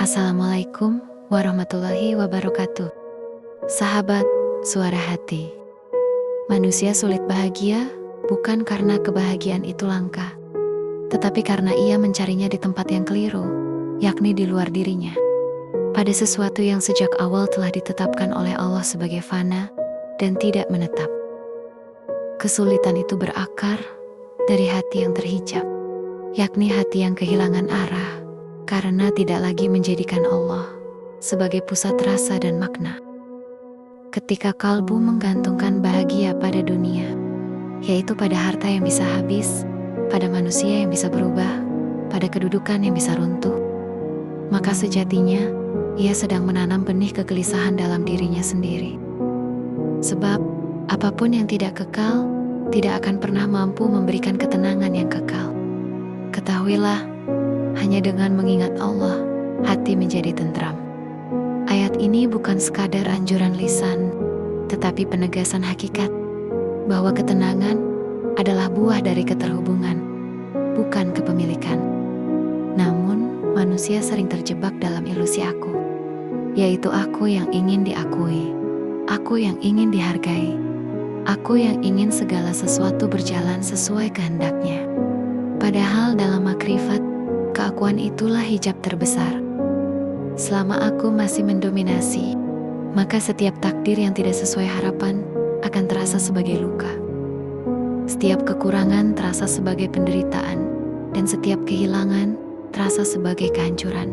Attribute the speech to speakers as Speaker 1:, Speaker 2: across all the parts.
Speaker 1: Assalamualaikum warahmatullahi wabarakatuh. Sahabat suara hati. Manusia sulit bahagia bukan karena kebahagiaan itu langka, tetapi karena ia mencarinya di tempat yang keliru, yakni di luar dirinya. Pada sesuatu yang sejak awal telah ditetapkan oleh Allah sebagai fana dan tidak menetap. Kesulitan itu berakar dari hati yang terhijab, yakni hati yang kehilangan arah, karena tidak lagi menjadikan Allah sebagai pusat rasa dan makna. Ketika kalbu menggantungkan bahagia pada dunia, yaitu pada harta yang bisa habis, pada manusia yang bisa berubah, pada kedudukan yang bisa runtuh, maka sejatinya ia sedang menanam benih kegelisahan dalam dirinya sendiri. Sebab apapun yang tidak kekal tidak akan pernah mampu memberikan ketenangan yang kekal. Ketahuilah, hanya dengan mengingat Allah, hati menjadi tentram. Ayat ini bukan sekadar anjuran lisan, tetapi penegasan hakikat bahwa ketenangan adalah buah dari keterhubungan, bukan kepemilikan. Namun, manusia sering terjebak dalam ilusi aku, yaitu aku yang ingin diakui, aku yang ingin dihargai, aku yang ingin segala sesuatu berjalan sesuai kehendaknya. Padahal dalam makrifat, keakuan itulah hijab terbesar. Selama aku masih mendominasi, maka setiap takdir yang tidak sesuai harapan akan terasa sebagai luka. Setiap kekurangan terasa sebagai penderitaan, dan setiap kehilangan terasa sebagai kehancuran.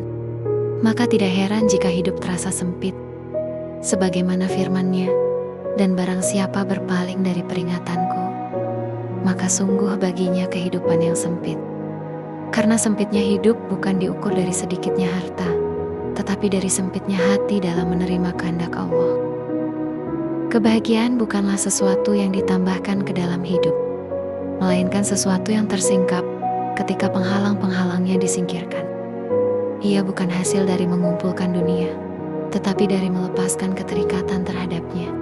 Speaker 1: Maka tidak heran jika hidup terasa sempit, sebagaimana firman-Nya, dan barang siapa berpaling dari peringatanku, maka sungguh baginya kehidupan yang sempit. Karena sempitnya hidup bukan diukur dari sedikitnya harta, tetapi dari sempitnya hati dalam menerima kehendak Allah. Kebahagiaan bukanlah sesuatu yang ditambahkan ke dalam hidup, melainkan sesuatu yang tersingkap ketika penghalang-penghalangnya disingkirkan. Ia bukan hasil dari mengumpulkan dunia, tetapi dari melepaskan keterikatan terhadapnya.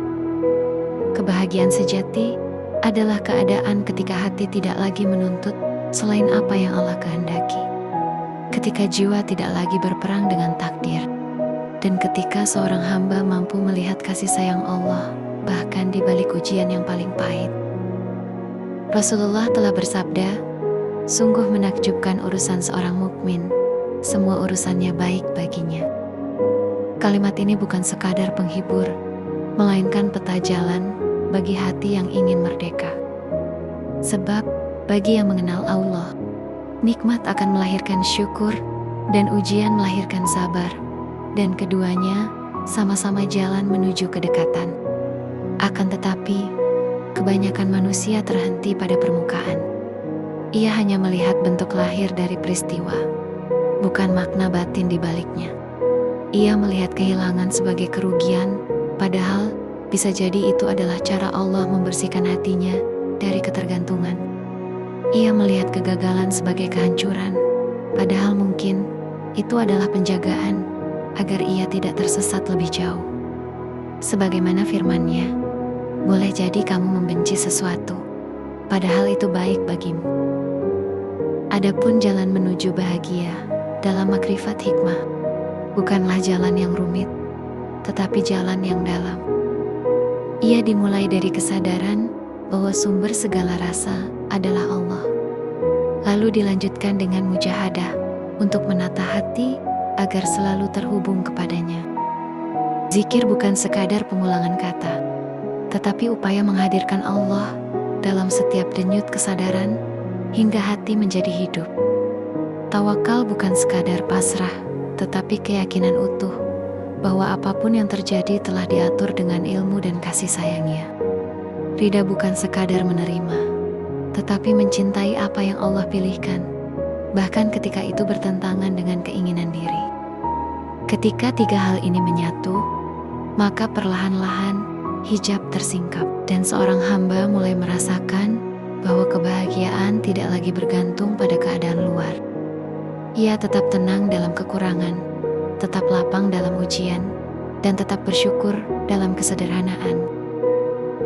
Speaker 1: Kebahagiaan sejati adalah keadaan ketika hati tidak lagi menuntut selain apa yang Allah kehendaki. Ketika jiwa tidak lagi berperang dengan takdir, dan ketika seorang hamba mampu melihat kasih sayang Allah bahkan di balik ujian yang paling pahit. Rasulullah telah bersabda, "Sungguh menakjubkan urusan seorang mukmin, semua urusannya baik baginya." Kalimat ini bukan sekadar penghibur, melainkan peta jalan bagi hati yang ingin merdeka. Sebab bagi yang mengenal Allah, nikmat akan melahirkan syukur dan ujian melahirkan sabar, dan keduanya sama-sama jalan menuju kedekatan. Akan tetapi, kebanyakan manusia terhenti pada permukaan. Ia hanya melihat bentuk lahir dari peristiwa, bukan makna batin di baliknya. Ia melihat kehilangan sebagai kerugian, padahal bisa jadi itu adalah cara Allah membersihkan hatinya dari ketergantungan. Ia melihat kegagalan sebagai kehancuran, padahal mungkin itu adalah penjagaan agar ia tidak tersesat lebih jauh. Sebagaimana firman-Nya, boleh jadi kamu membenci sesuatu, padahal itu baik bagimu. Adapun jalan menuju bahagia dalam makrifat hikmah, bukanlah jalan yang rumit, tetapi jalan yang dalam. Ia dimulai dari kesadaran bahwa sumber segala rasa adalah Allah. Lalu dilanjutkan dengan mujahadah untuk menata hati agar selalu terhubung kepadanya. Zikir bukan sekadar pengulangan kata, tetapi upaya menghadirkan Allah dalam setiap denyut kesadaran hingga hati menjadi hidup. Tawakal bukan sekadar pasrah, tetapi keyakinan utuh bahwa apapun yang terjadi telah diatur dengan ilmu dan kasih sayang-Nya. Ridha bukan sekadar menerima, tetapi mencintai apa yang Allah pilihkan, bahkan ketika itu bertentangan dengan keinginan diri. Ketika tiga hal ini menyatu, maka perlahan-lahan hijab tersingkap, dan seorang hamba mulai merasakan bahwa kebahagiaan tidak lagi bergantung pada keadaan luar. Ia tetap tenang dalam kekurangan, tetap lapang dalam ujian, dan tetap bersyukur dalam kesederhanaan.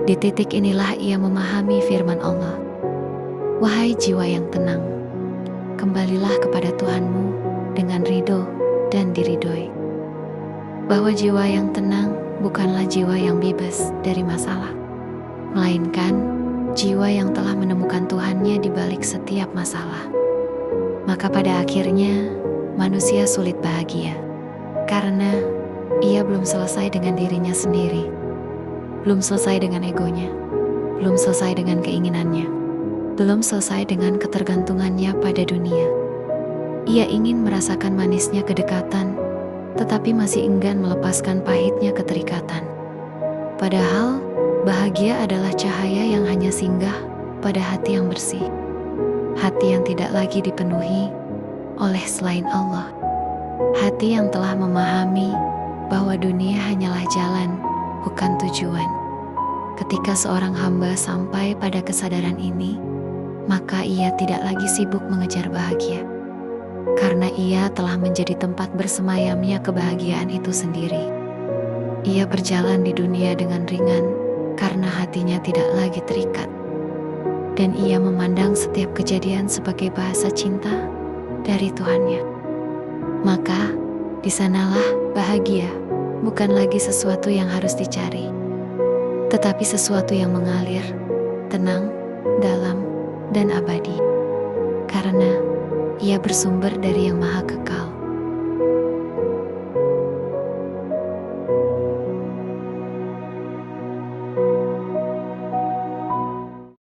Speaker 1: Di titik inilah ia memahami firman Allah, "Wahai jiwa yang tenang, kembalilah kepada Tuhanmu dengan ridho dan diridhoi. Bahwa jiwa yang tenang bukanlah jiwa yang bebas dari masalah, melainkan jiwa yang telah menemukan Tuhannya di balik setiap masalah. Maka pada akhirnya manusia sulit bahagia, karena ia belum selesai dengan dirinya sendiri, belum selesai dengan egonya, belum selesai dengan keinginannya, belum selesai dengan ketergantungannya pada dunia. Ia ingin merasakan manisnya kedekatan, tetapi masih enggan melepaskan pahitnya keterikatan. Padahal, bahagia adalah cahaya yang hanya singgah pada hati yang bersih, hati yang tidak lagi dipenuhi oleh selain Allah, hati yang telah memahami bahwa dunia hanyalah jalan, bukan tujuan. Ketika seorang hamba sampai pada kesadaran ini, maka ia tidak lagi sibuk mengejar bahagia, karena ia telah menjadi tempat bersemayamnya kebahagiaan itu sendiri. Ia berjalan di dunia dengan ringan, karena hatinya tidak lagi terikat. Dan ia memandang setiap kejadian sebagai bahasa cinta dari Tuhannya. Maka, di sanalah bahagia bukan lagi sesuatu yang harus dicari, tetapi sesuatu yang mengalir, tenang, dalam, dan abadi. Karena ia bersumber dari yang maha kekal.